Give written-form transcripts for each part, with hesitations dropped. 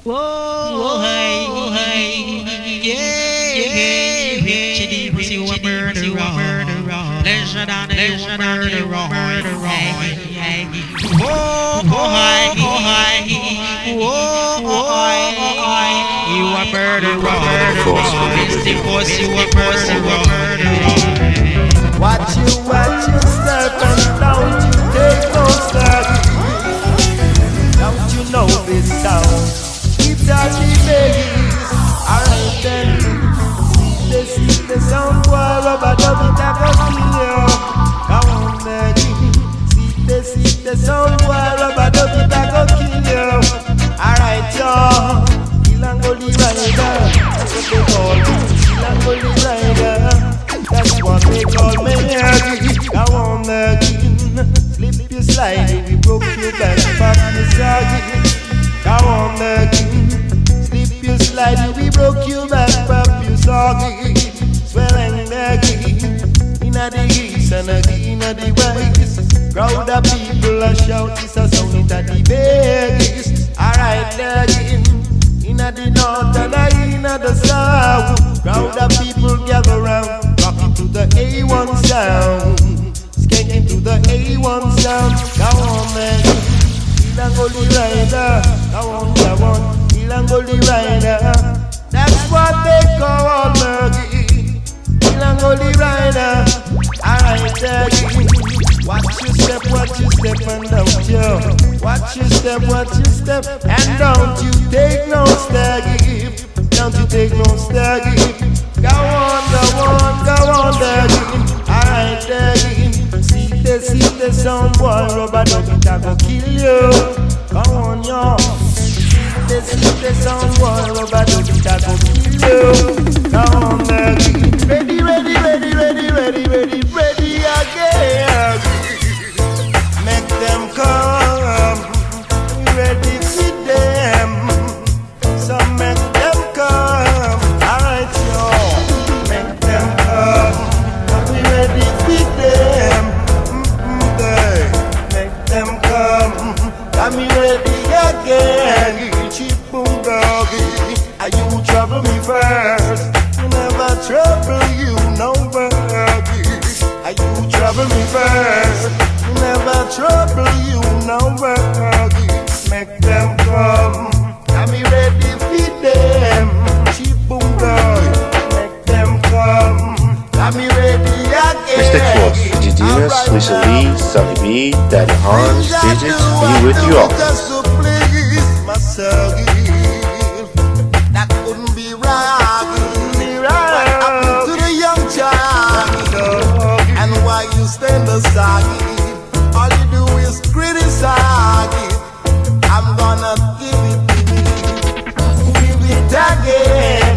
Whoa, hey, yeah, Richiedemus, you a murderer. Pleasure down, you a murderer. You a murderer. Mystic boss, you a murderer. Watch you step and don't you take no step. Don't you know this sound? Keep talking, baby. Alright then. See the sound boy, rubber dub it, I go kill you. Come on, baby. See the sound boy, rubber dub it, I go kill you. Alright, y'all. Ilangoli rider. That's what they call me. Ilangoli rider. That's what they call me. Come on, Maggie. Slip you slide, we broke your back, pop you saggy. Come on, Maggie. Slip you slide, we broke your back, pop you saggy. Swelling Maggie. Inna the east and inna the west. Crowd of people a shout, this a sound inna the biggest. Alright, Maggie. Inna the north and inna the south. Crowd of people gather round, rocking to the A1 sound, skanking to the A1 sound. Come on, man, Ilangoli rider. Come on, Ilangoli rider. That's what they call Murgy. Ilangoli rider. Alright, Daddy. Watch your step and don't you. Watch your step and don't you take no staggy. Don't you take no staggy. Go on, Daddy. Alright, Daddy. See the sound boy, rubber dub it, I go kill you. Come on, y'all. See the sound boy, rubber dub it, I go kill you. Come on, Daddy. Ready again. Make them come. Ready for them. So make them come. Alright, y'all. Make them come. We ready for them. Make them come. Got me ready again. Cheap boom doggy. Are you trouble me first? Never trouble you, nobody. Are you trouble me first? Never trouble you, nobody. Make them come. Got me ready for them. Cheap boom dog. Make them come. Got me ready again. Mr. Cross, Richiedemus, Lisa Lee, Sunny B, Daddy Hans, Digits, be with you all. So please, my son, that couldn't be right. What happened to the young child? And why you stand aside? All you do is criticize. I'm gonna give it again.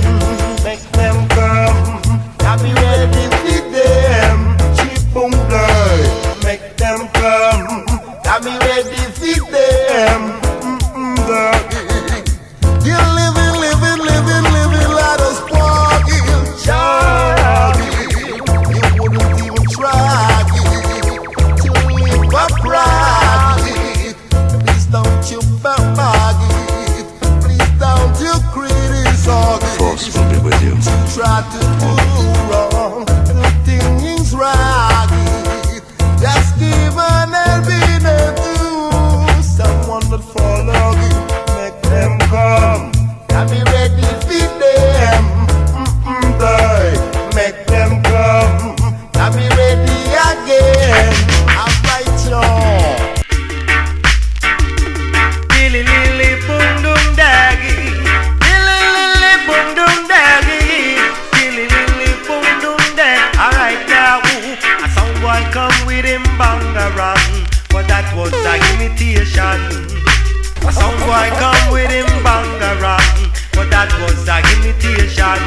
Make them come. I'll be ready for them. Cheap boom girl. Make them come. I'll be ready for them. You're living like a spoiled child. You wouldn't even try to live upright. Please don't you bag it. Please don't you criticize. Force will be with you. Try to do wrong, the things right. Just give an helping hand to someone that follow you. Make them come. I'll be ready for them. Make them come. I'll be ready again. Alright, y'all. Lily, lily, boom, doom, daggy. Lily, lily, boom, doom, daggy. Lily, lily, boom, doom, dag. Alright, now, a someone come with him bangarang. But that was a imitation. A someone come with him bangarang. But that was a imitation.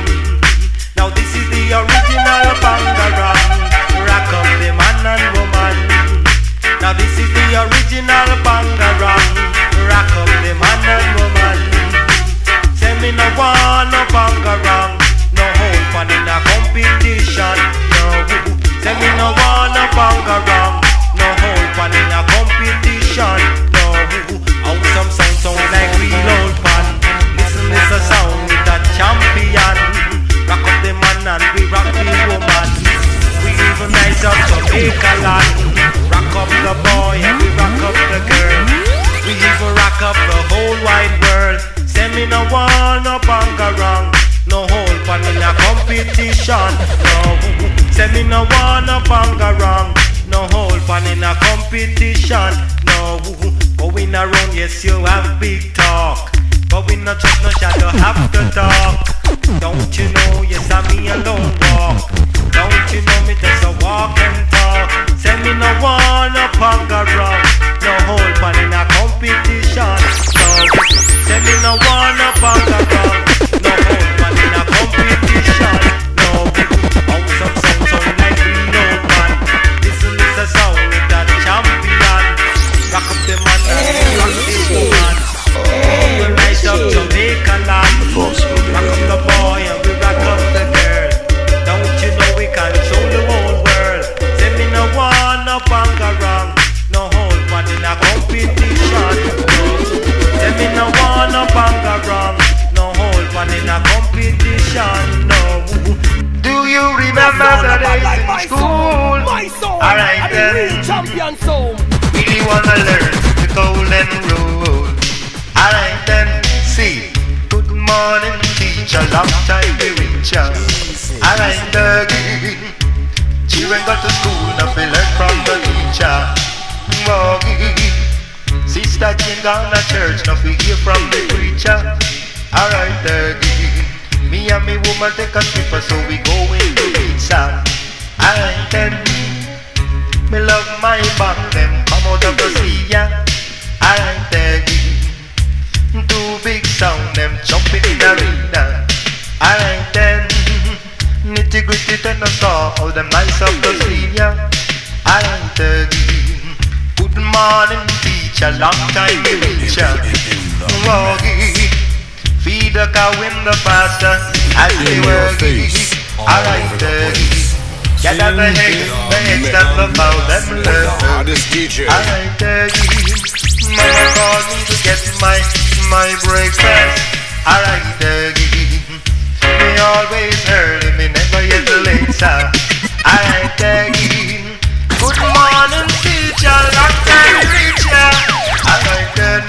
Now this is the original bangarang. Rock up the man and woman. Now this is the original bangarang. Rock up the man and woman. Say me no want no bangarang. No hold pan in a competition. No. Say me no want no bangarang. No hold pan in a competition. No. How some sound like real old pan. me no wanna banga wrong. No hold pan in a competition. No, going around, yes you have big talk, but we not trust no shadow have to talk. Don't you know, yes I me alone walk. Don't you know me just a walk and talk. Say me no wanna banga wrong. No hold pan in a competition. No, say me no wanna banga wrong. No hold pan in a competition. No, out some sound like real man. Listen, this a sound with that champion. Rock up the man and rock the woman. We rise up Jamaica land. Rock up the boy and we rock up the girl. Don't you know we control the whole world? Say me no wanna banga wrong. No hold one in a competition. Say me no wanna banga wrong. No hold one in a competition. No. Do you remember the days in school? Alright then. Champion soul. Really wanna learn the golden rule. Alright then. See. Good morning teacher. Long time we reach ya. Alright then. Children got to school. Now we learn from the teacher. Sister Jane gone to church. Now we hear from the preacher. Alright then. Me and me woman take a trip, so we go into pizza. Alright then. Me love my band, them come out of the sea, yeah. Alright then. Two big sound, them jumping in the arena. Alright then. Nitty gritty ten a saw, all them nice up the sea, yeah. Alright then. Good morning teacher, long time we reach ya. Feed the cow in the pasture as they work. Alright then. Gather the eggs that the cow them learn. Alright then. Mama called me to get my breakfast. Alright then. Me always early, me never yet late, sir. Alright then. Good morning teacher, long time reach ya. Alright then.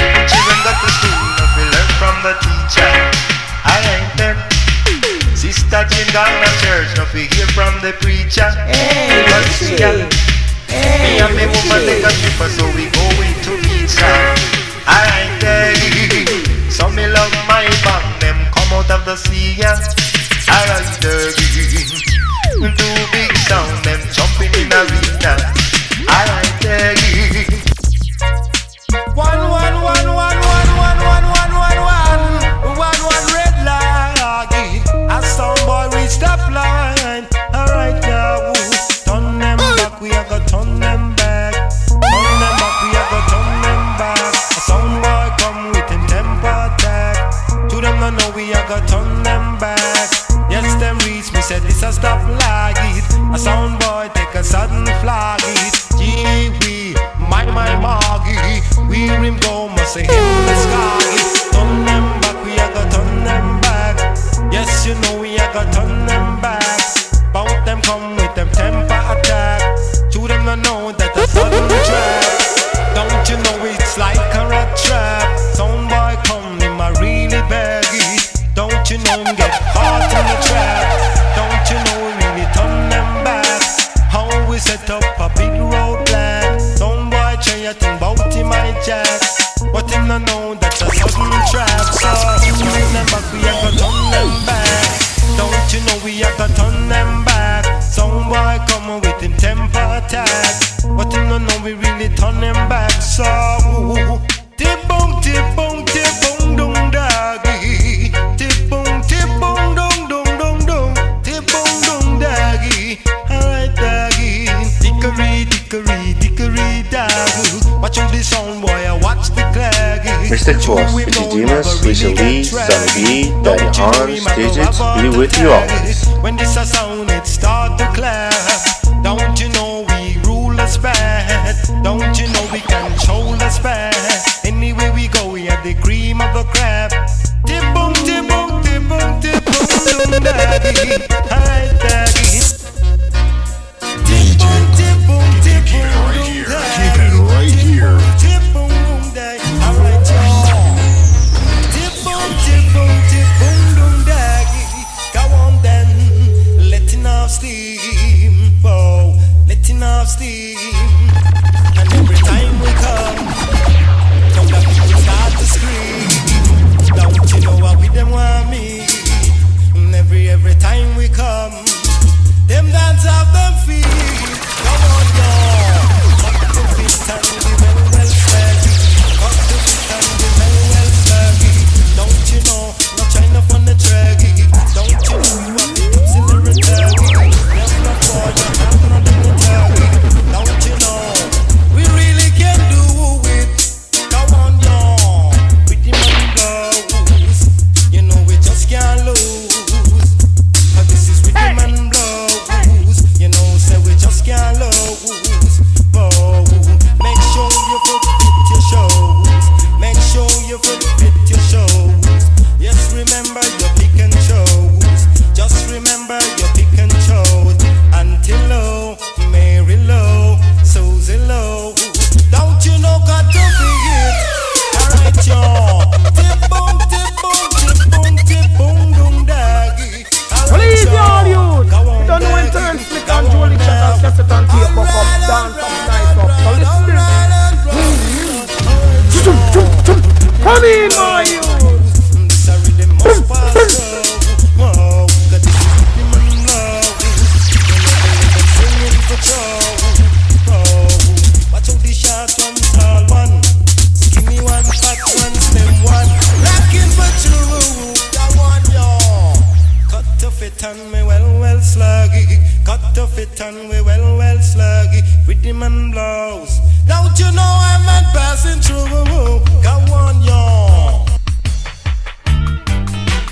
Children got to school, now we learn from the teacher. Alright then. Sister Jane gone to church, now we hear from the preacher. Me and me woman take a trip, so we go into pizza. Alright then. So me love my band, them come out of the sea. Alright then. Two big sound, them jumping in arena. Alright then. One red light. A sound boy reach that line. Alright now, turn them back, we are gonna turn them back. Turn them back, we are gonna turn them back. A sound boy come with him temper attack. To them no know we are gonna turn them back. Yes, them reach me said this a stop like it. A sound boy take a sudden flag it. Gee wee, my Margie. We rim go must say him the sky. Turn them back, we are gonna turn them back. Yes, you know we are gonna turn them back. Bout them come with them temper attack. To them no know that a sudden trap. Don't you know it's like a rat trap. Sound boy come him a really bag it. Don't you know him get caught in the trap. Don't you know we really turn them back. How we set up a big roadblock. Sound boy try a thing bout him my jack. But him no know that's a sudden trap. So turn them back, we are gonna turn them back. Don't you know we are gonna turn them back. Sound boy come with him temper attack. But him no know we really turn them back. So tip boom dung doggy. Tip boom dung dung. Tip boom dung doggy. Alright doggy. Dickory doggy. Watch out the sound boy, I watch the claggy. Mr. Cross, Richiedemus, Lisa Lee, Sonny B, Daddy Hans, Digits, be with you always. When this a sound, it start to clap. Don't you know we rule us bad? Don't you know we control us bad? Anywhere we go, we have the cream of the crap. Tip boom, daddy. Hi, daddy. Tip boom, Keep it right here. tip boom, daddy. Alright, y'all. Tip boom, daddy. Go on then, letting off steam. boy, you. This a rhythm must pass through. Whoa, got this rhythm and love. Them singing for trouble. Whoa, watch out the short one, tall one. Skinny one, fat one, slim one. Lacking for true. That one, yo. Cut to fit on me well sluggy. Cut to fit on me well sluggy. Rhythm and blows. Don't you know I'm not passing through? Go on, yo.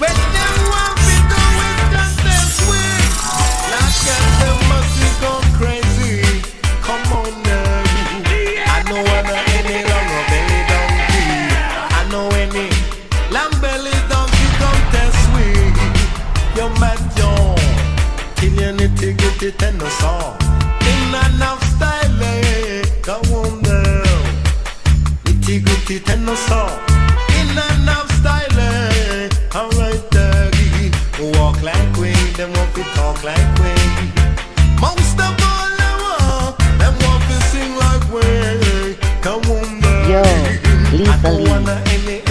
When them want me do it just this way, like that them must be gone crazy. Come on now. I know I'm not any longer belly donkey. I know any lamb belly donkey come test me. You're mad, yo. Kill your nitty gritty tender song. In enough style, eh? Go on now. Nitty gritty tender song. In enough style, eh? Alright, doggy. Walk like we, them want to talk like we. Most of all, them want to sing like we. Come on, doggy. Yo, lethally,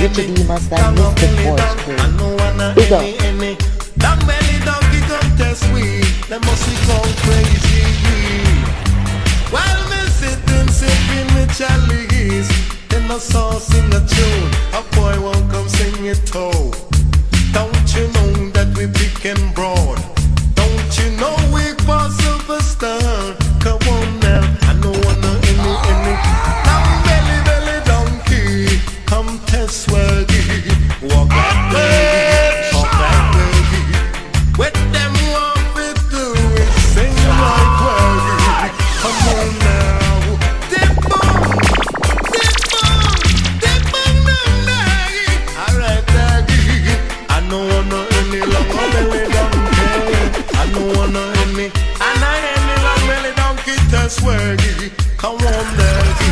Richiedemus and Mr. Force Crew. Big up. That belly donkey contest we, them must be gone crazy. While me sitting, sipping me chalice, then I saw sing a tune, a boy won't come sing it too. Don't you know that we big and broad? Don't you know we for superstar? Come on now, I know any. That belly donkey, come test swaggy, walk like baby, talk like baby. What them want me do is sing like waggy. Come on now, dip boom, daggy. Alright, daggy. I know I'm not any long belly donkey. I know I'm not any, and I any long belly donkey test swaggy. Come on, daggy.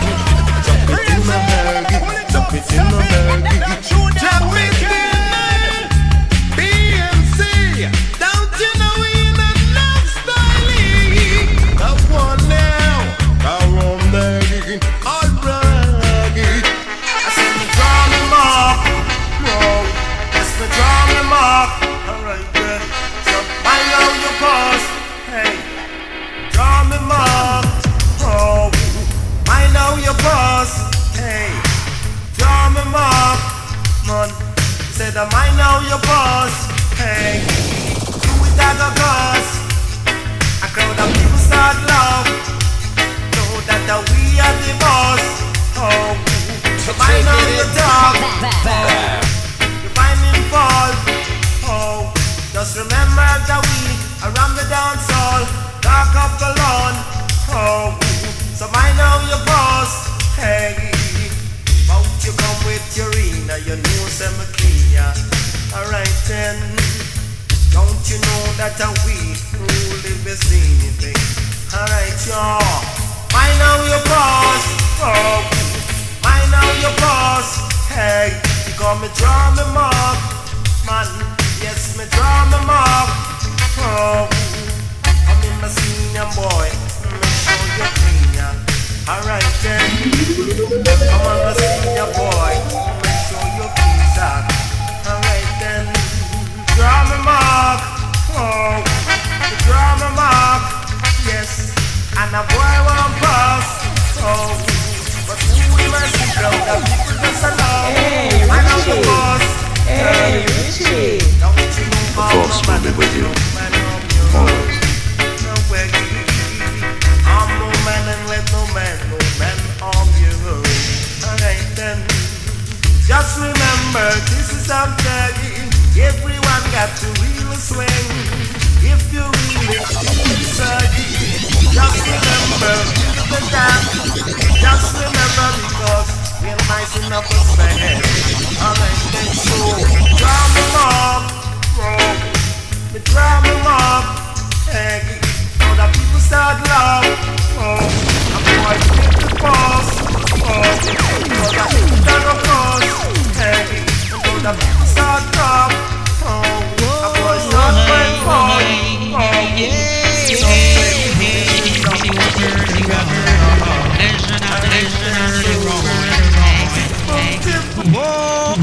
Jump it in the daggy, jump it in the daggy, jump it in the BMC. Don't you know we in enough styling? Come on now, come on daggy, alright. I said me draw me mark, whoa. Yes, me draw me mark. Alright then, so I know your pause. Hey, draw me mark, whoa. I know your boss. Hey, draw me mark, man. Said I might know your boss. Hey, do it at a cost. A crowd of people start love. Know that we are the boss. Oh, so I know your dog. Oh, you find me fault. Oh, just remember that we around the dance hall, dark up the lawn. Oh, so I know your boss. Hey, won't you come with your Rena, your new semi-clean. Alright then, don't you know that we rule the vicinity? Alright y'all, I know your boss. Oh, I know your boss. Hey, you call me draw me mark, man. Yes, me draw me mark. Oh, I'm in my senior boy. Make sure you're clean. Alright then, come on, my senior boy. Make sure you're clean, sir. Alright then, draw me mark. Oh, draw me mark. Yes, and a boy won't pass. Oh, but who will I see? Crowd of people just along. Hey, I know the Richie. boss. Hey, Richie. Don't you know The force will be with you always. I'm no man and let no man harm you. Alright then, just remember this is our day. Everyone got to really swing. If you really just remember the dance. Just remember because we're nice enough to spend. Alright then, so draw me up, me draw me up. Hey, all the people start love. Oh, I'm going to get the boss. Oh, all the people start a boss. Hey, and all the people start love. Oh, I'm going to start playing for. Oh, yeah. Whoa,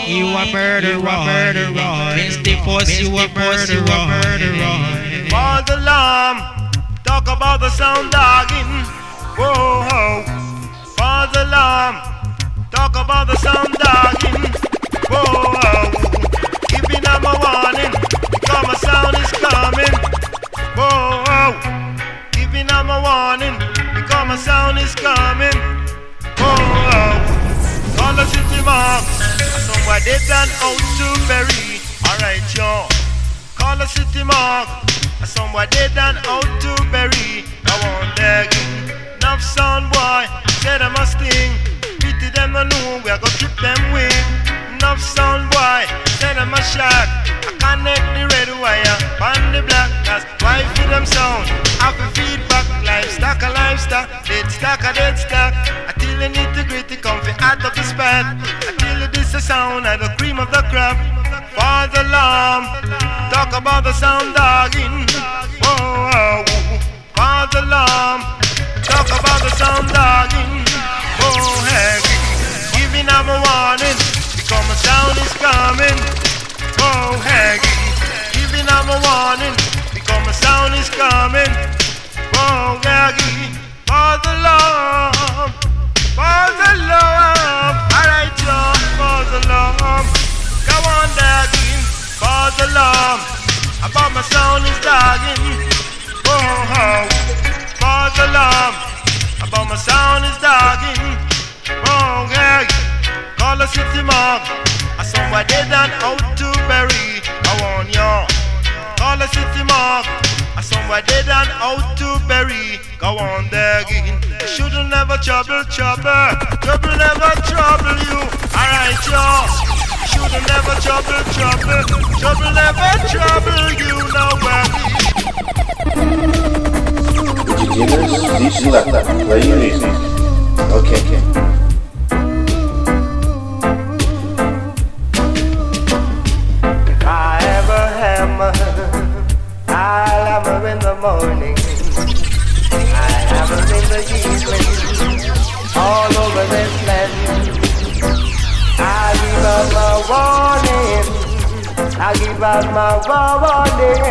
You a murderer. Mr. Force, you a murderer. False alarm, talk about the sound dogging. Whoa, false alarm, talk about the sound dogging. Whoa, giving them a warning, because my sound is coming. Whoa, giving them a warning, because my sound is coming. Whoa, call the city mark, somewhere they done out to bury. Alright, y'all. Call the city mark, somewhere they done out to bury. I want their enough sound boy, say them a sting. Pity them no know, we a go trip them wing. Enough sound boy, say them a shot. I connect the red wire on the black, cause why for them sound? Have a feedback, livestock a livestock, dead stock a dead stock. Until the nitty-gritty come fi out of the spot. Until this a sound and the cream of the crop. False alarm, talk about the sound dogging. Whoa, false alarm, talk about the sound dogging. Oh, heck, giving them a warning, because my sound is coming. Oh, heck, giving them a warning, because my sound is coming. Oh, heck, false alarm, false alarm. Alright, y'all, false alarm. Go on, dogging, false alarm. About my sound is dogging. Oh, false alarm. About my sound is dogging. Oh, yeah. Call the city mark. Somewhere they done out to bury. I want y'all. Call the city mark. Somewhere they done out to bury. Go on, dogging. You shouldn't never trouble. Trouble never trouble you. Alright, y'all. Should've never trouble never trouble you nowhere. Richiedemus, the selector. Play your music. Okay. If I ever hammer, I'll hammer in the morning. I hammer in the evening, all over this land. I give out my warning.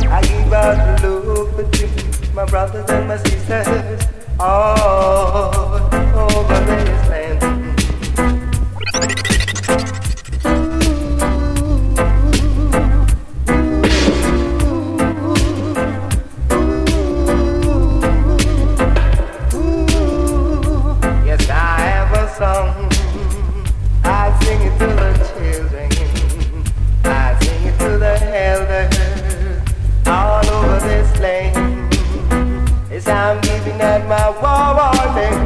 I give out the look between my brothers and my sisters all over this land. Yes, I have a song. I sing it to the children, I sing it to the elders, all over this land. Yes, I'm giving out my warning.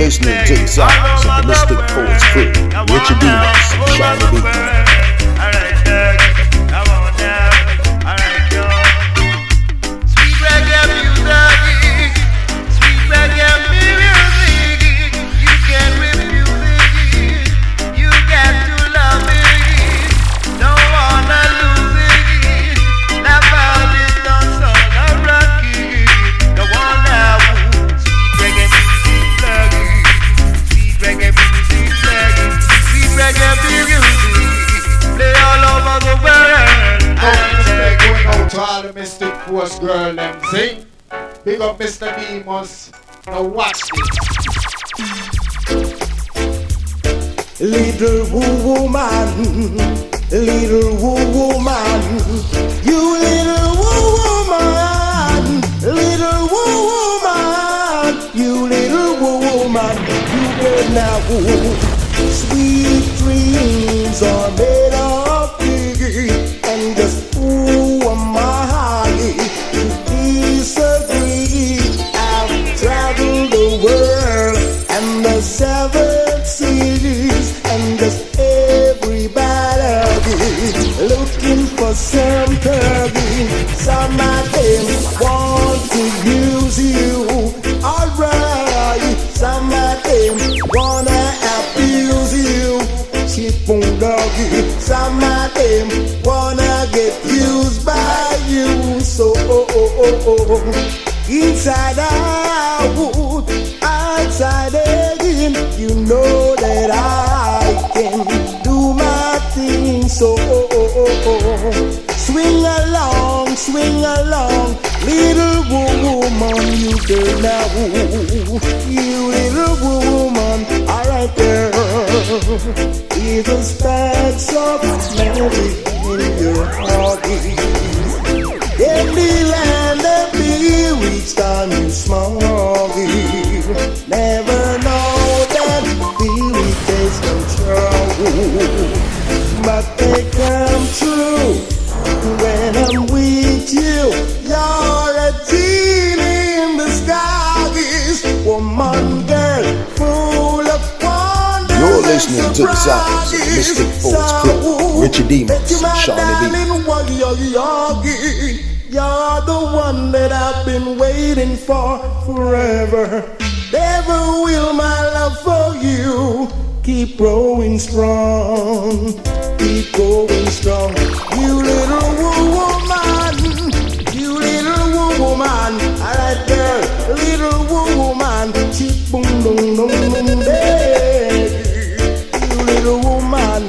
listening to the sounds of the Mystic Poets crew, Richiedemus and Shiny B. Mystic Force girl them sing. Big up Mr. Demus. Now watch this. Little woman, little woman, you little woman, little woman, you little woman, you get now. Sweet dreams are made of piggy, and just who am I to disagree? I've traveled the world and the 7 cities, and just everybody looking for some turkey. Some of them want to use you, alright. Some of them wanna abuse you, chip on doggy. Some of them wanna get used by you. So inside out, outside in, you know that I can do my thing. So swing along, little woman, you girl now, you little woman, alright girl. Is a sparks of magic in your heart. In the land of bewitched on you small. Never know that beauty takes control, but they come true when I'm with you. You're a genie in the skies, woman, girl, full of wonder. You're listening to the sounds of the Mystic Poets crew, Richiedemus and Shiny B. You're the one that I've been waiting for forever. Never will my love for you keep growing strong. Keep going strong. You little woman, you little woman, alright girl, little woman, chip boom boom boom boom baby. You little woman,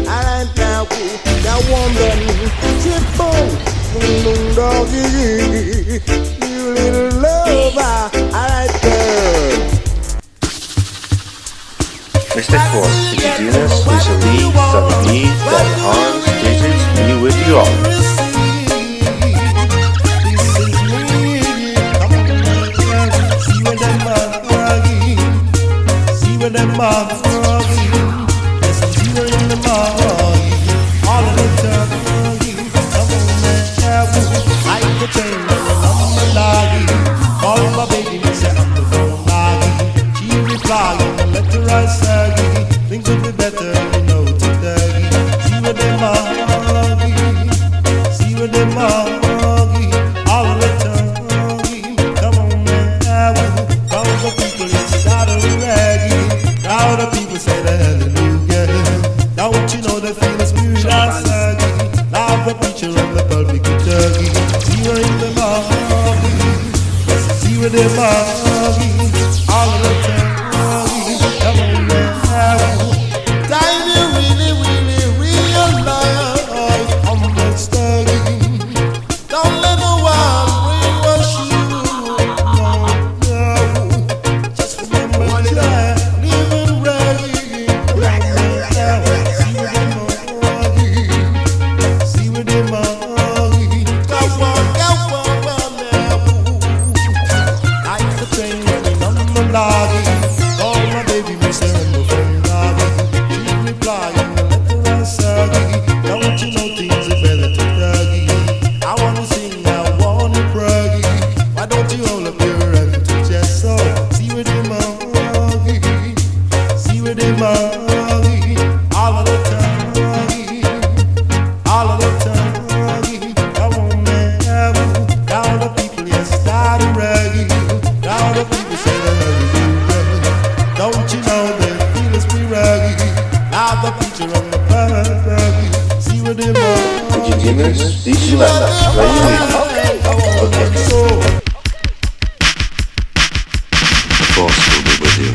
alright now, that woman, chip boom. Doggy, you little lover, alright girl. Mr. Force, Richiedemus, Lisa Lee, Sonny B, Daddy Hans, Digits, be with you all. See where them are froggy. Yes, see where them are. All of the time. I the train running on the loggy. Call my baby, me say I'm the phone loggy. She replying, let her eyes saggy. Things will be better, you know, today. See where them are, see where them are. All the time, come on now. All the people inside of raggy. Now the people say the hallelujah. Now what you know, the feelings smooth and saggy. Now the preacher and the public turkey. See where in the morning, see where the morning, all of the time, come on now. Time you really realize how much studying. Don't let the world brainwash you. No. Just remember that living ready. See where the morning, come on. Like the train running on the lobby. Richiedemus, the selector. Where you leave? Okay. The force will be with you.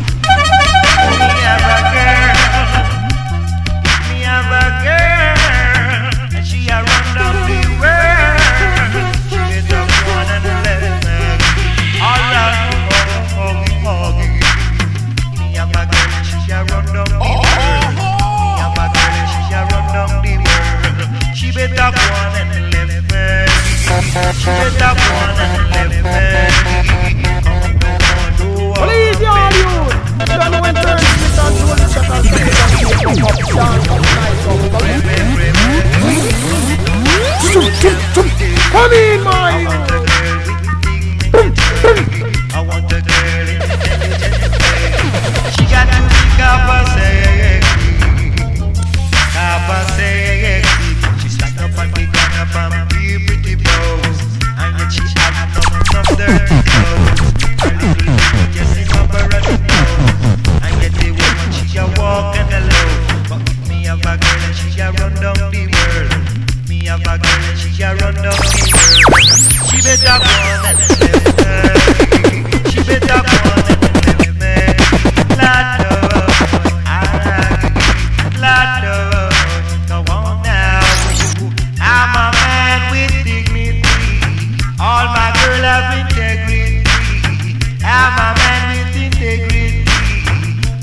Me have a girl, and she a run down the world. She is the one and the left. All right, huggy. Me have a girl, and she a run down the world. Me have a girl, and she a run down the world. She be the one and the left. She be the one and the left. Please, y'all, you. Don't know when to sit down to the shut up. Come in, my. I want the girl intelligent. She got to be sexy. She's like up on the gun up on the pretty pose. And yet she has no dirty clothes. Her little just in over at the nose. And yet the woman she a walk and alone. But me have a girl and she a run down the world. Me have a girl and she a run down the world. She better go on and left me. She better go on and left me. Lord, go on now. I'm a man with dignity. All my girl have integrity. I'm a man with integrity.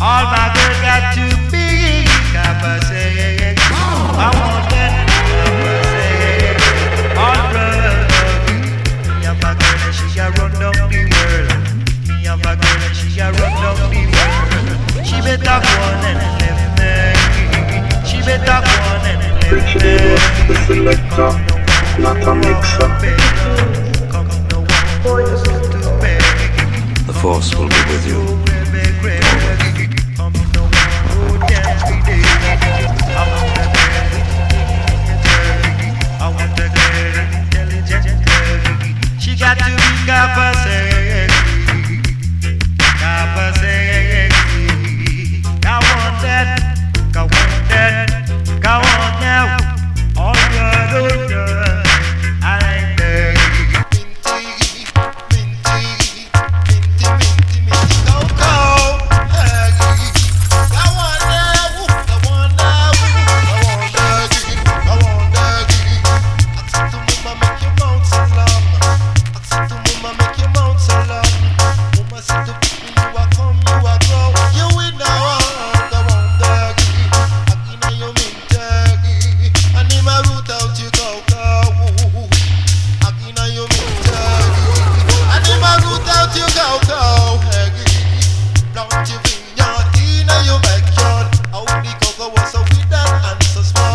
All my girl got to be capacity. I want that capacity. All right. Me have a girl and she a run down the world. Me have a girl and she a run down the world. She better go on and left me. She better go on and left me. Richiedemus, the selector, not a mixer. The force will be with you. She got to be capacity. Go on now. All good, I ain't there.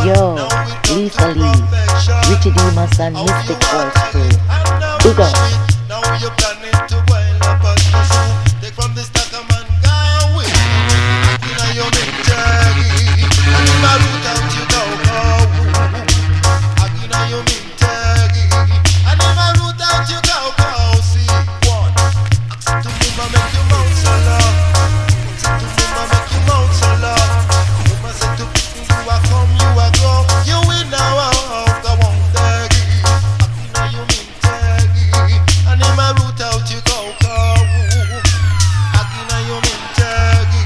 Yo, Lisa Lee, Richiedemus and Mystic Force Crew. Big up. Now you're planning to wild up at the zoo. Take from the stack of man gone with you know you're big turkey. And in my root out you go. You know you're big turkey. And in my root out you go. See one. Accent to mama make your mouth so long. Accent to mama make your mouth so long. Mama said to people you are come, you are go. You will now go on turkey. You know you're big turkey. And in my root out you go. Akina you mean turkey.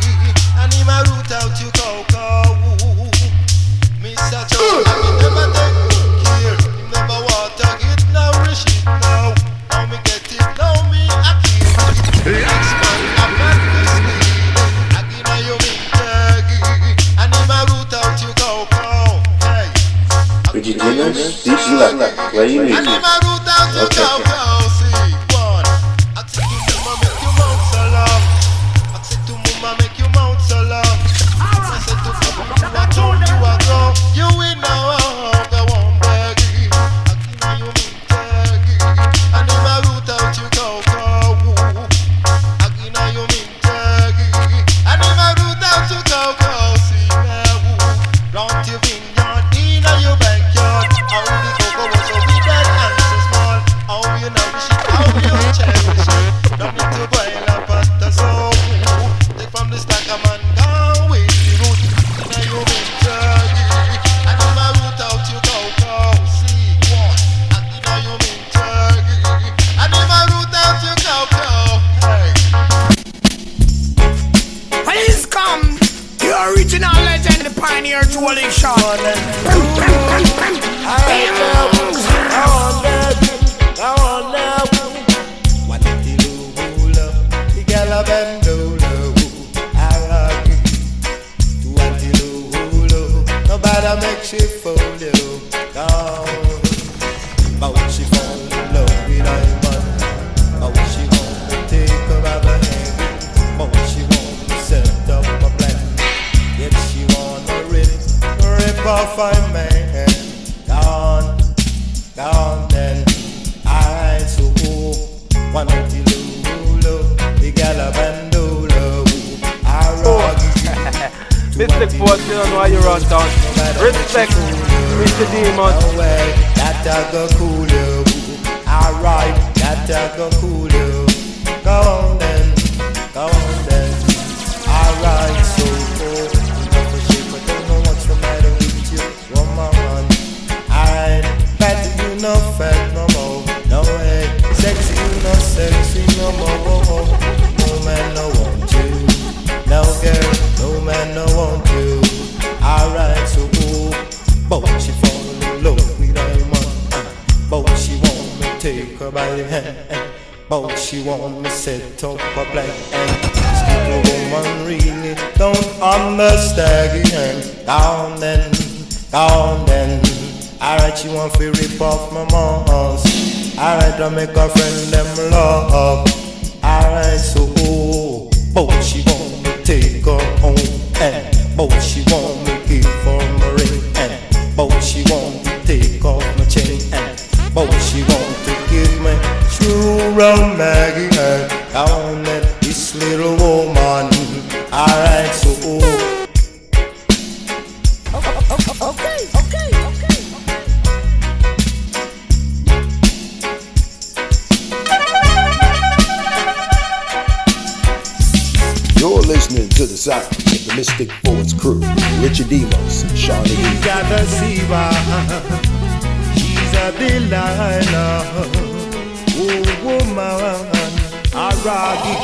And in my root out you go. Mr. Joe, I never take care. Never water it now, rish it now. Now me get it, now me I keep it. Next man I'm not listening. Akina you mean turkey. And in my root out you go. Hey. Richiedemus, the selector. Where you leave? And in my root out you go. See one. Accent to mama make your mouth so long. Accent to mama make your mouth so long. Accent to people you are told you are go. You will now go on begging. Akina you mean turkey. And in my root out you go. Akina you mean turkey. And in my root out you go. See now. Plant your vineyard in your backyard. How the cocoa was so withered and so Pioneer trolling shot. Make she fall down, but she fall in love with a man. But she want to take her by the hand. But she want to set up a plan. Yet she want to rip off a man. Down then. I so one until the galabandolo. Mystic Force, you don't know how you run down. Respect, Richiedemus. That I go cool you. Alright, that I go cool you. Go on then. Alright, so enough of shit, but don't know what's the matter with you, woman. Alright, fat you no fat no more. No way, sexy you no sexy no more. No man no want you. No girl, no man no want you. Alright, so but she fall in love with a man. But she want me take her by the hand. But she want me set up a plan. Still the woman really don't understand. Down then. Alright, she want to rip off my moms. Alright, I make her friend them love. Alright, so but she want me take her home. And but she want me give her my ring. And but she want to take off my chain. And but she want to give me true round Maggie. And down at this little woman. Alright, so okay. You're listening to the sound of the Mystic Force crew, Richiedemus and Shawnee. She's a deceiver. She's a Delilah. Oh woman, a raggy.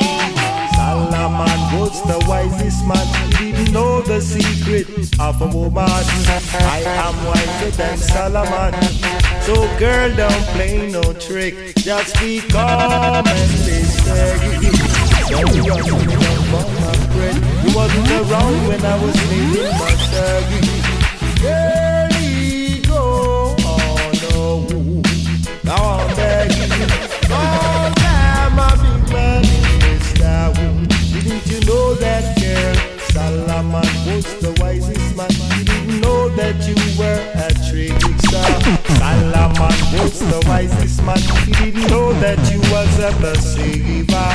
Solomon was the wisest man. He didn't know the secret of a woman. I am wiser than Solomon. So girl, don't play no trick. Just be calm and be steady. Don't run me down for my bread. You wasn't around when I was making my surgery. Girlie, go on, no. Now I'm begging. Oh, I'm a big man in this town. Didn't you know that, girl? Solomon was the wisest man. He didn't know that you were a trickster. Solomon was the wisest man. He didn't know that you was a deceiver.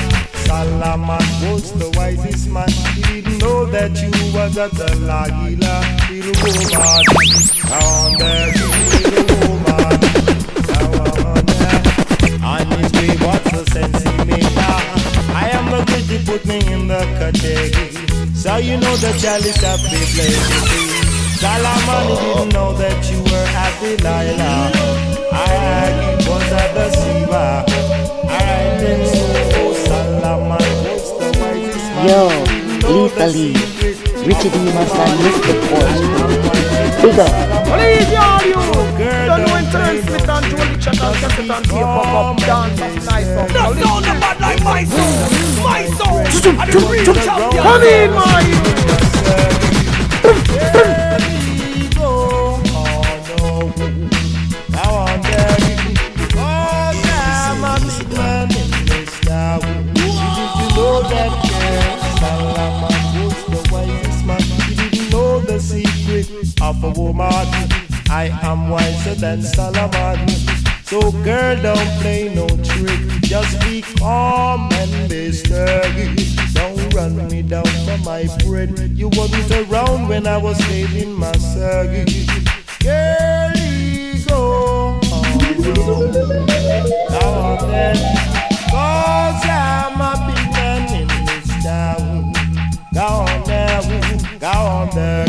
Solomon was the wisest man. He didn't know that you was a Delilah. Little woman, down there, little woman, down there. On his way, what's the sense he made? I am the pretty, put me in the category. So you know the chalice of the blessing. Solomon, he didn't know that you were a Delilah. I was a deceiver. Alright then, so Solomon was the wisest man. Yo, lethally, Richiedemus and Mystic Force crew. Big up. Please, y'all, you. Don't know when turn split and join the chat and set it on tape up, dance up, nice up. That sound about like my soul. My soul. I'm the real champion. Come in, my. Of a woman, I am wiser than Solomon. So girl, don't play no trick. Just be calm and be sturdy. Don't run me down for my bread. You wasn't around when I was saving my surgery. Girlie, go on, down then. 'Cause I'm a big man in this town. Go on there, go on there.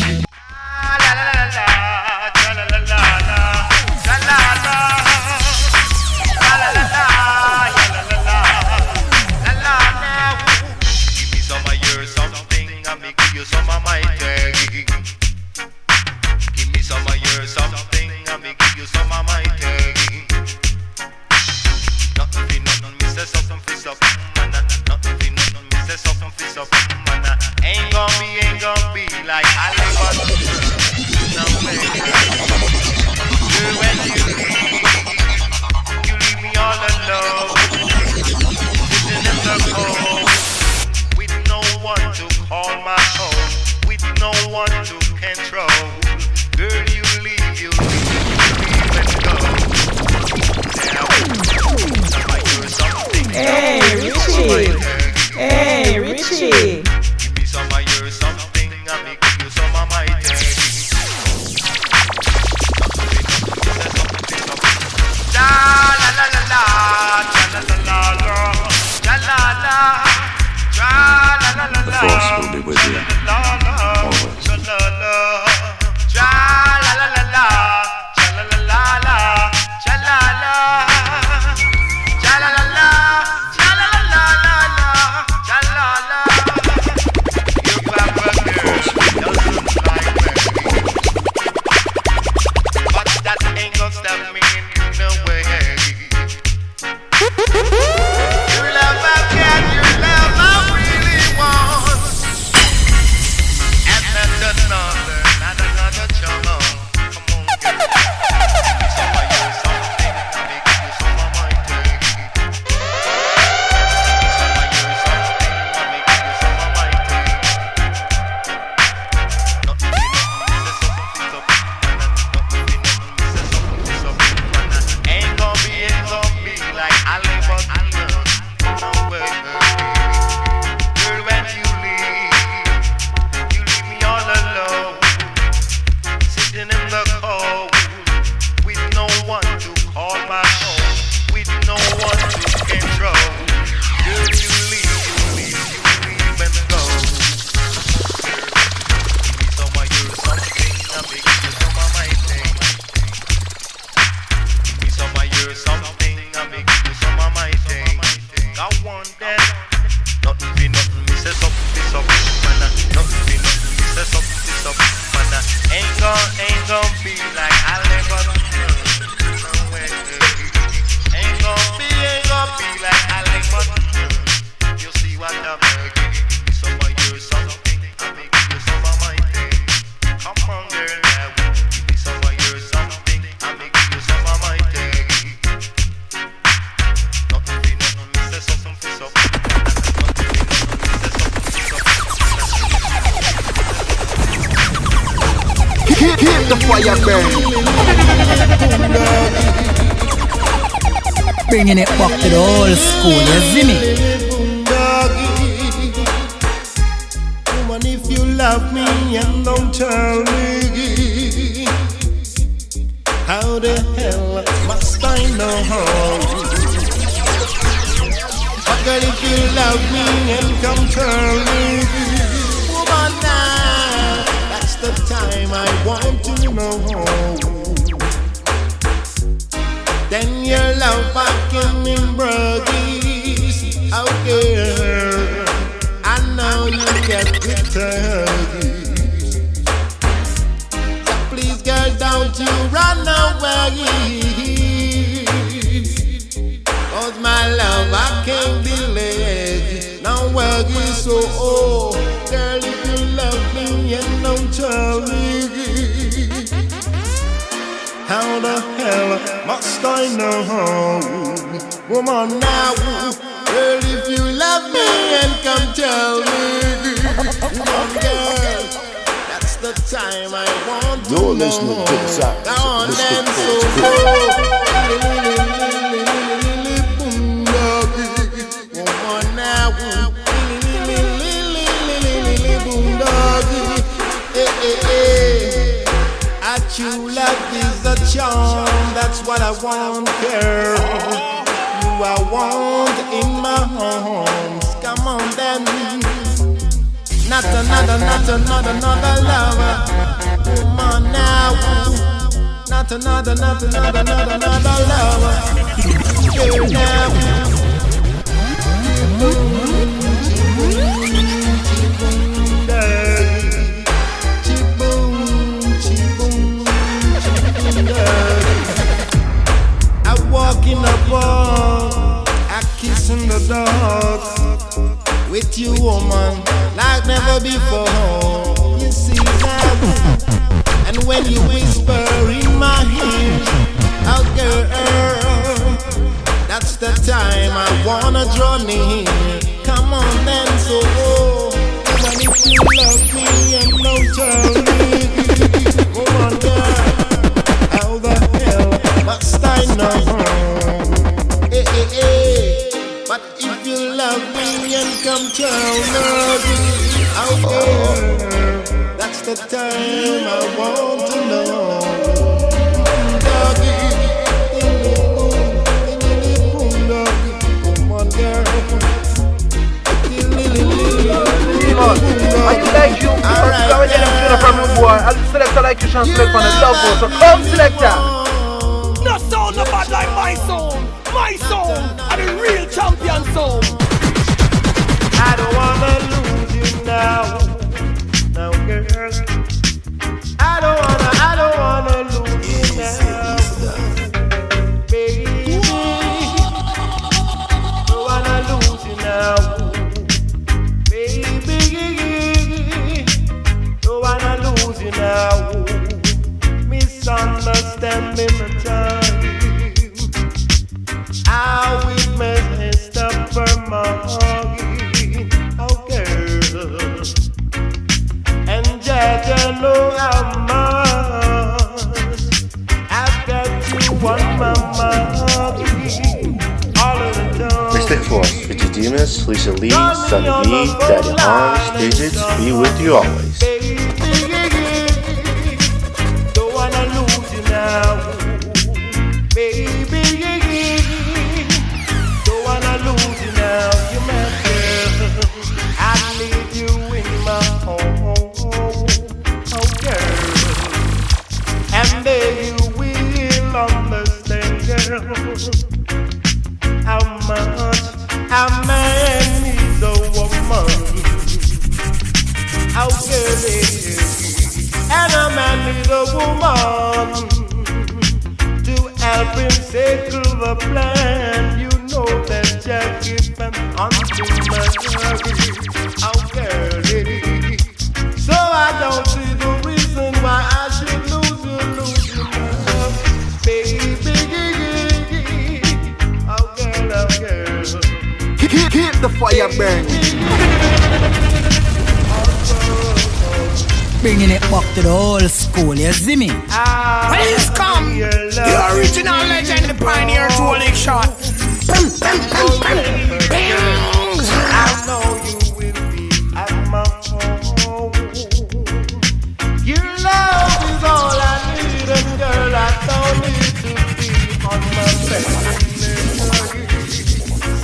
Richie. Give me some of your something, I make you some of my thing. La la la la la, la la la la, la la la, la la la la. The force will be with you always. La la la la, la la la la, la la la. Stop me in the way. Your love I get, your love I really want. And not another channel. Come on, girl. Give me some of your something, I make you some of my thing. Some of your something, I make you some of my thing. Nothing, say something up. Ain't gonna be like I live but no way. Girl, when you leave me all alone, sitting in the cold, with no one to call my own, with no one to control. Girl, you leave and go. Give me some of your something, I make you some of my thing. Some of your something, I make you some of my thing. I want that. Nothing be nothing, me say something, man. Nothing be nothing, me say something, man. Ain't gon' be like I live up. No way. Ain't gon' be like I live up. You see what I'm making? Give me some of your something, I make you some of my thing. Come on, girl, now. Give me some of your something, I make you some of my thing. Keep the fire burning. Bringing it back to the old school, you see me? Woman, if you love me and don't tell me, how the hell must I know how? But girl, if you love me and come tell me, woman, now that's the time I want to know. Then your love I can embrace. Oh girl, I know you get bitter. So please girl, don't you run away. Cause my love I can't delay. Now worry so girl, if you love me and don't tell me, how the hell must I know? Woman now, girl, if you love me and come tell me, woman girl, that's the time I want to know. You're listening to the sound Now of the then Mystic so woman now, true love is a charm, that's what I want, girl. You I want in my arms. Come on then. Not another lover. Woman now. Not another lover. Girl now. I walk in the park, I kiss in the dark, with you, woman, like never before. You see that? And when you whisper in my ear, oh girl, that's the time I wanna draw near. Come on then, so woman, if you love me and don't tell me, woman, girl, how the hell must I know? Hey. But if you love me and come tell me, That's the time I want to know. I like you because you already have a from your boy. I'll selector like you should select on the love board. So come selector. No sound no bad like my sound. My sound and the real champion sound. I don't wanna lose you now, girl. I don't wanna lose you now, baby. Don't wanna lose you now, baby. Don't wanna lose you now. Misunderstanding the time. I will mess up for my. I know how much I've got you on my mind all of the time. Mystic Force, Richiedemus, Lisa Lee, Sonny B, Daddy Hans, Digits, be with you always. Don't wanna lose you now, baby. Don't wanna lose you now, you matter. I need you in my home. And then you will understand, girl, how much a man needs a woman. How good it is. And a man needs a woman to help him settle the plan. You know that Jack is an unto my how good it is. So I don't see the reason why I should lose you now, baby. Oh girl. Keep the fire burning. Bringing it back to the old school, you see me? Please come. The original legend, the pioneer, rolling shot. I know you will be at my home. Your love is all I need, and girl, I don't need to be on my best.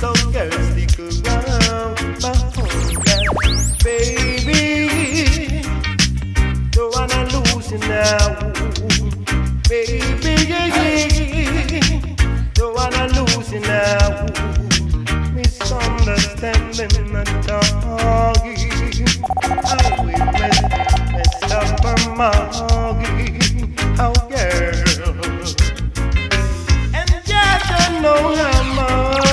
So girl, stick around my home, baby. Don't wanna lose you now, baby. Don't wanna lose you now. Misunderstanding the doggy. I will mess up for Moggy. Oh girl. And just to know how much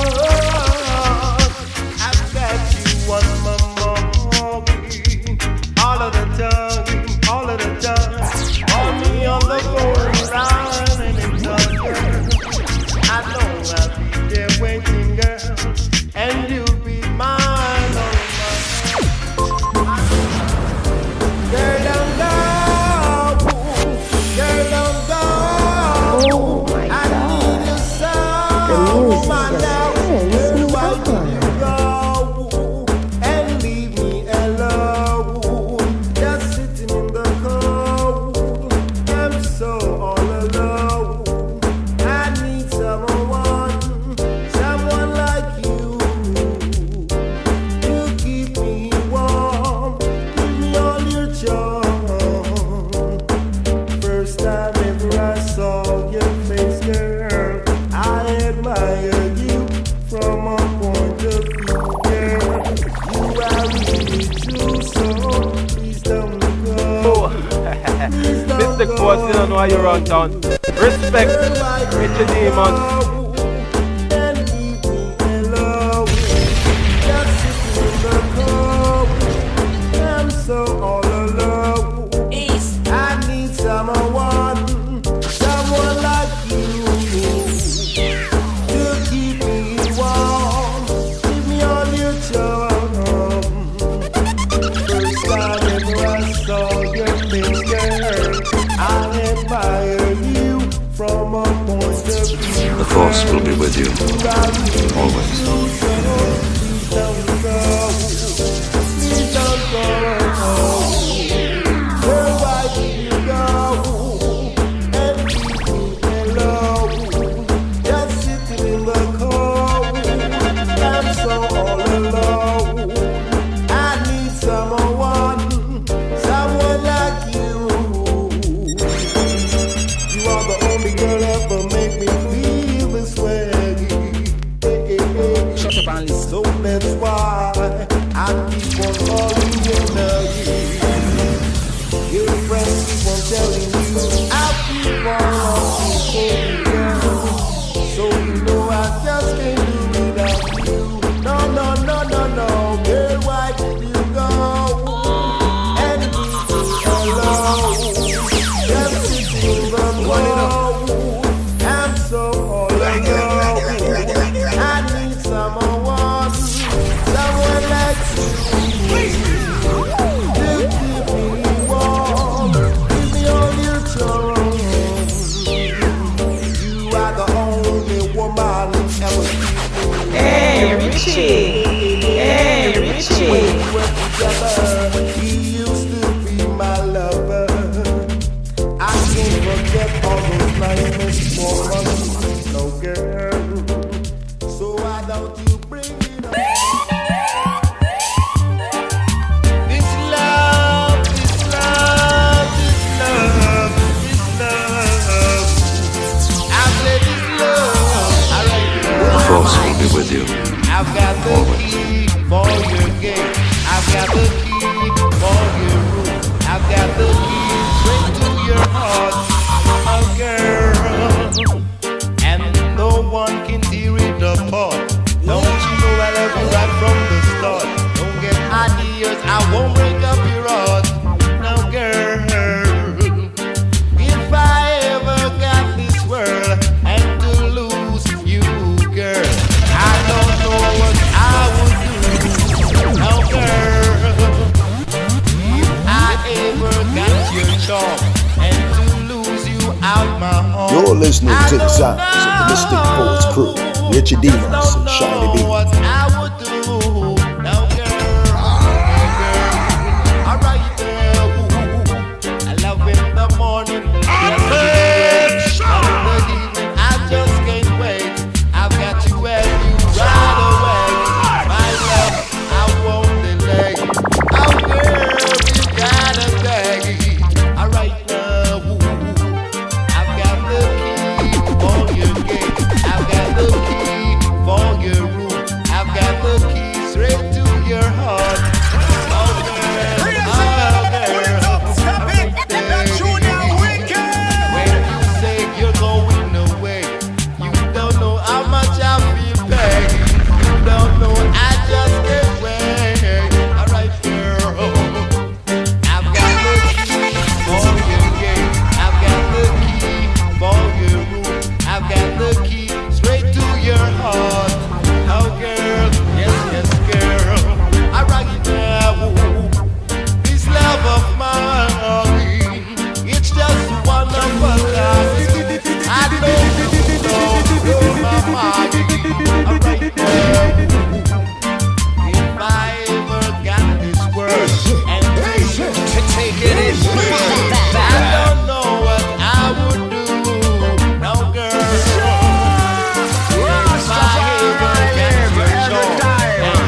I've got you on my Moggy. All of the time, all of the time. On me on the phone line and it's on girl. I know I'll be there waiting, girl. And you'll be mine, oh my. Girl, don't go. Girl, don't go. Oh my I need you so. The music My is love. just Girl, why fun. did you go and leave me alone? Just sitting in the cold. I'm so all alone. I need someone like you to keep me warm. Give me all your charm. First time ever I saw your face, girl, I admire you from a point of view, girl. You are really true, so please don't go. Please don't Mystic Force, you don't know how you run down. Respect, Richiedemus. and leave me alone. Just sitting in the cold. I'm so all alone. I need someone like you to keep me warm. Give me all your charm. First time ever I saw your face, girl, I admire you from a point of view. The Force will be with you, always. keep on calling in the year. Your friends keep on telling you I'll keep on keeping you. So you know I just can't do without you. No, no, no, no, no. Girl, why did you go and leave me alone? Just sitting the road. I'm so all alone. I need someone like you to keep me warm. Give me all your charms. You are the only woman ever keep me. Hey, Richie. Hey, Richie. When we were together, he used to be my lover. I can't forget all those nice moments, no girl. So why don't you bring it up? This love, this love, this love, this love. I've let this love. The force will be with you. I've got the key for your gate. I've got the key for your room. I've got the key straight to your heart, oh girl. And no one can tear it apart. Don't you know I love you right from the start? Don't get ideas, I won't break up your heart, no girl. If I ever got this world and to lose you, girl, I don't know what I would do, no girl. If I ever got your charm and to lose you out my home, You're listening to the sounds of the Mystic Poets crew, Richiedemus and Shiny B. what I would do, now girl, alright there. I love in the morning, and in the evening, I just can't wait. I've got you and you right away. My love, I won't delay. Oh girl, you gotta beg. Alright now, I've got the key for your gate. I've got the key for your room. I've got the key straight to your heart. Oh girl, oh girl. When you say you're going away, you don't know how much I feel pain. You don't know I just can't wait. Alright girl, I've got the key for your gate. I've got the key for your room. I've got the key straight to your heart. Oh girl, yes, yes girl. Alright now, this love of mine, it's just one of a kind. I know you my mind. Alright now, if I ever got this world and to take it in, I don't know what I would do, no girl. If I ever got your charm and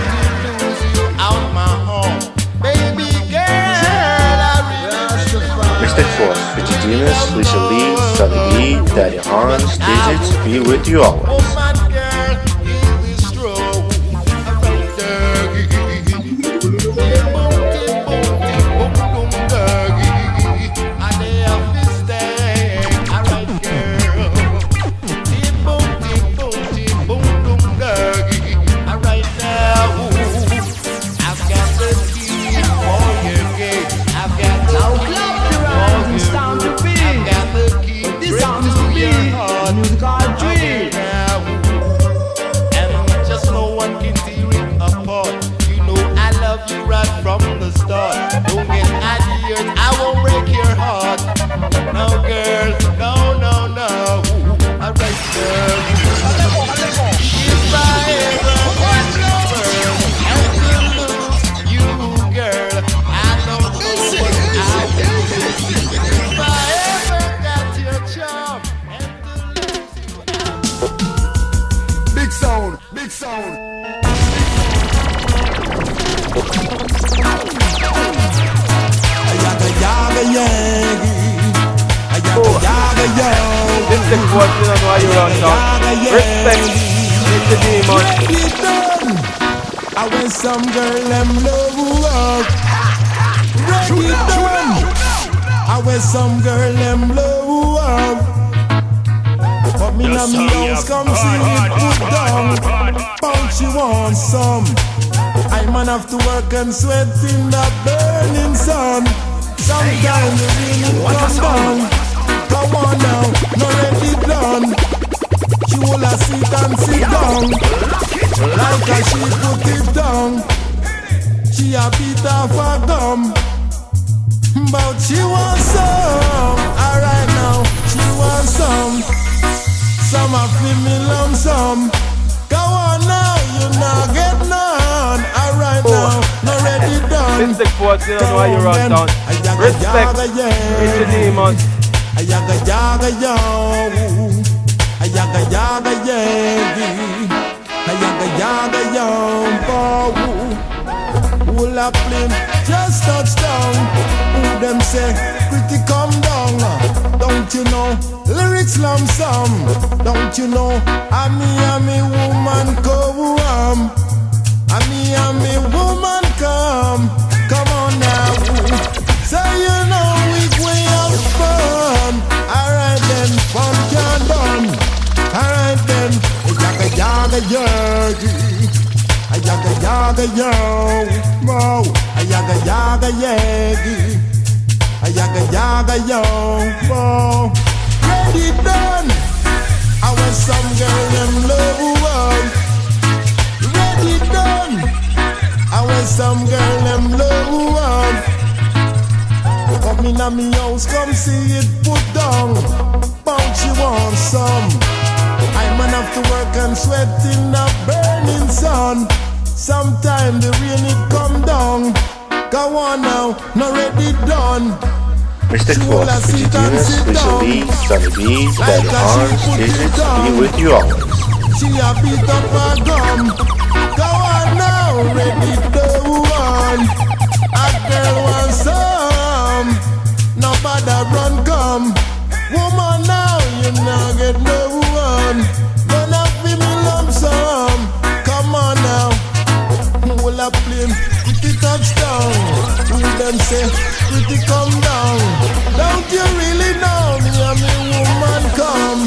to lose you out my home, baby girl, I really Mystic Force, Richiedemus, Lisa Lee, Sonny B, Daddy Hans, digits, be with you always. woman girl, it is true. Alright, doggy. I never mistake. Alright, girl. Doggy. Alright now, I've got the key for your gate. I've got the key for your room. I've got the key straight to your heart. Okay, now. And just no one can tear it apart. You know I love you right from the start. Don't get ideas, I won't break your heart. No girl, no, no, no. Alright, girl. If I ever got this world and to lose you, girl, I don't know what I would do. If I ever got your charm and to lose you, Big sound, big sound. Mystic Force, you don't know how you run, so respect Richiedemus. I want some girl them love. Ready done. I want some girl them love. Come in a me house, come see it put down. Bounce you want some. I man have to work and sweat in that burning sun. Sometimes the rain come down. Come on now, no ready done. She will a sit and sit down. Like a she put it down. She a beat off a gum. But she wants some. Alright now, she wants some. Some a feel me lump some. Go on now, you not get none. Alright now, not ready done. Mystic Force, you don't know why you run down. Respect, Richiedemus. Ayaga yaga yo. Ayaga yaga yegi. Ayaga yaga yo. Who a plane just touched down. Who them say, pretty come down. Don't you know, lyrics lump sum. Don't you know, I'm me woman come. I'm me woman come. Come on now. So you know we have fun. Alright then, fun can done. Alright then, yaga yaga yagi. Ayaga yaga yo, mo. Ayaga yaga yagi. Ayaga yaga yo, mo. Ready done. I want some girl them love. Ready done. I want some girl them love. Come in a me house, come see it put down. Bounce you want some. I man have to work and sweat in the burning sun. Sometime the rain it come down. Go on now, not ready done. Mystic Force, Richiedemus, Richie Sonny B, Daddy Hans, Digits, be with you always. She a beat up her gum. Go on now, ready to one. A girl wants some. Nobody run come. Woman now, you not get no one. Gonna feel me lump some. Come on now. Who a plane, pretty touchdown. Who them say, pretty come down. Don't you really know me and me woman come.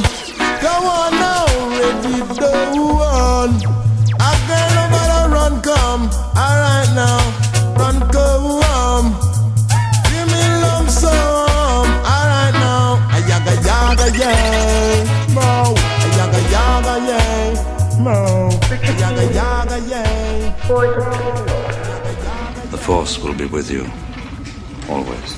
Come on now, ready to one. A girl nobody run come. Alright now, run come. Give me lump some. Alright now, a yaga yaga yeah, mo. A yaga yaga yeah, mo. A yaga yaga yeah. The Force will be with you, always.